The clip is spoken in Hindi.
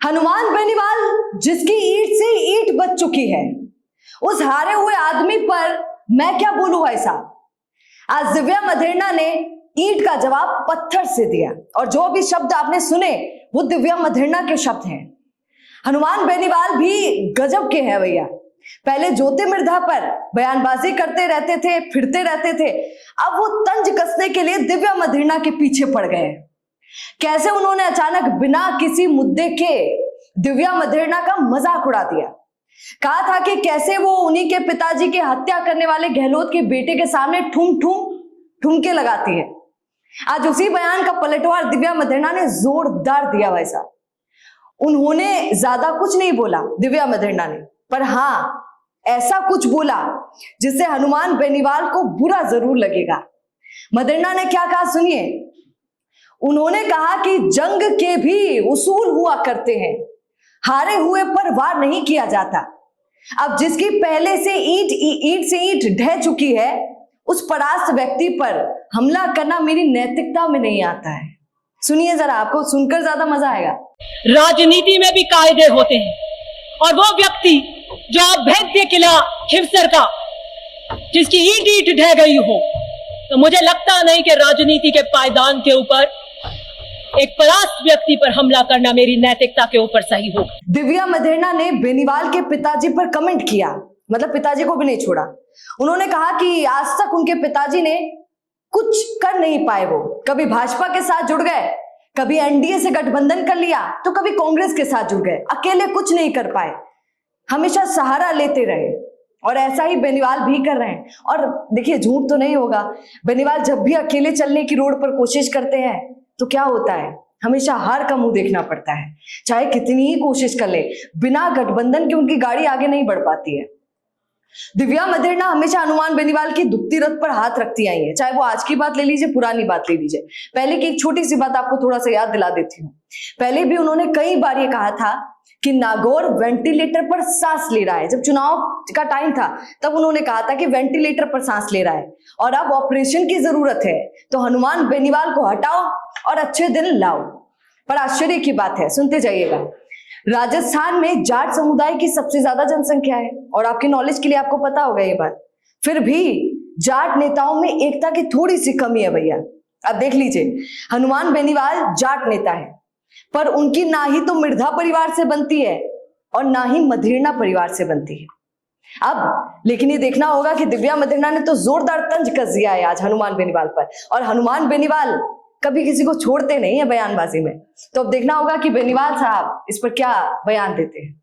हनुमान बेनीवाल जिसकी ईंट से ईंट बच चुकी है, उस हारे हुए आदमी पर मैं क्या बोलूं भाई साहब। आज दिव्या मधेरना ने ईंट का जवाब पत्थर से दिया और जो भी शब्द आपने सुने वो दिव्या मधेरना के शब्द हैं। हनुमान बेनीवाल भी गजब के हैं भैया। पहले ज्योति मिर्धा पर बयानबाजी करते रहते थे, फिरते रहते थे, अब वो तंज कसने के लिए दिव्या मधेरना के पीछे पड़ गए। कैसे उन्होंने अचानक बिना किसी मुद्दे के दिव्या मधेरना का मजाक उड़ा दिया। कहा था कि कैसे वो उन्हीं के पिताजी के हत्या करने वाले गहलोत के बेटे के सामने ठुमके लगाती है। आज उसी बयान का पलटवार दिव्या मधेरना ने जोरदार दिया भाई साहब। उन्होंने ज्यादा कुछ नहीं बोला दिव्या मधेरना ने, पर हाँ ऐसा कुछ बोला जिससे हनुमान बेनीवाल को बुरा जरूर लगेगा। मधेरना ने क्या कहा सुनिए। उन्होंने कहा कि जंग के भी उसूल हुआ करते हैं, हारे हुए पर वार नहीं किया जाता। अब जिसकी पहले से ईंट से ईंट ढह चुकी है, उस परास्त व्यक्ति पर हमला करना मेरी नैतिकता में नहीं आता है। सुनिए जरा, आपको सुनकर ज्यादा मजा आएगा। राजनीति में भी कायदे होते हैं और वो व्यक्ति जो अभेद्य किला खिवसर का जिसकी ईंट ईंट ढह गई हो, तो मुझे लगता नहीं कि राजनीति के पायदान के ऊपर एक परास्त व्यक्ति पर हमला करना मेरी नैतिकता के ऊपर सही होगा। दिव्या मधेरना ने बेनीवाल के पिताजी पर कमेंट किया, मतलब पिताजी को भी नहीं छोड़ा। उन्होंने कहा कि आज तक उनके पिताजी ने कुछ कर नहीं पाए। वो कभी भाजपा के साथ जुड़ गए, कभी एनडीए से गठबंधन कर लिया, तो कभी कांग्रेस के साथ जुड़ गए, अकेले कुछ नहीं कर पाए, हमेशा सहारा लेते रहे। और ऐसा ही बेनीवाल भी कर रहे हैं। और देखिए झूठ तो नहीं होगा, बेनीवाल जब भी अकेले चलने की रोड पर कोशिश करते हैं तो क्या होता है, हमेशा हार का मुंह देखना पड़ता है। चाहे कितनी ही कोशिश कर ले, बिना गठबंधन के उनकी गाड़ी आगे नहीं बढ़ पाती है। दिव्या मधेरना हमेशा हनुमान बेनीवाल की दुखती रथ पर हाथ रखती आई है, चाहे वो आज की बात ले लीजिए, पुरानी बात ले लीजिए। पहले की एक छोटी सी बात आपको थोड़ा सा याद दिला देती हूँ। पहले भी उन्होंने कई बार ये कहा था कि नागौर वेंटिलेटर पर सांस ले रहा है। जब चुनाव का टाइम था तब उन्होंने कहा था कि वेंटिलेटर पर सांस ले रहा है और अब ऑपरेशन की जरूरत है, तो हनुमान बेनीवाल को हटाओ और अच्छे दिन लाओ। पर आश्चर्य की बात है, सुनते जाइएगा। राजस्थान में जाट समुदाय की सबसे ज्यादा जनसंख्या है और आपकी नॉलेज के लिए आपको पता होगा ये बात। फिर भी जाट नेताओं में एकता की थोड़ी सी कमी है भैया। अब देख लीजिए, हनुमान बेनीवाल जाट नेता है, पर उनकी ना ही तो मिर्धा परिवार से बनती है और ना ही मधेरना परिवार से बनती है। अब लेकिन ये देखना होगा कि दिव्या मधेरना ने तो जोरदार तंज कस दिया है आज हनुमान बेनीवाल पर, और हनुमान बेनीवाल कभी किसी को छोड़ते नहीं है बयानबाजी में। तो अब देखना होगा कि बेनीवाल साहब इस पर क्या बयान देते हैं।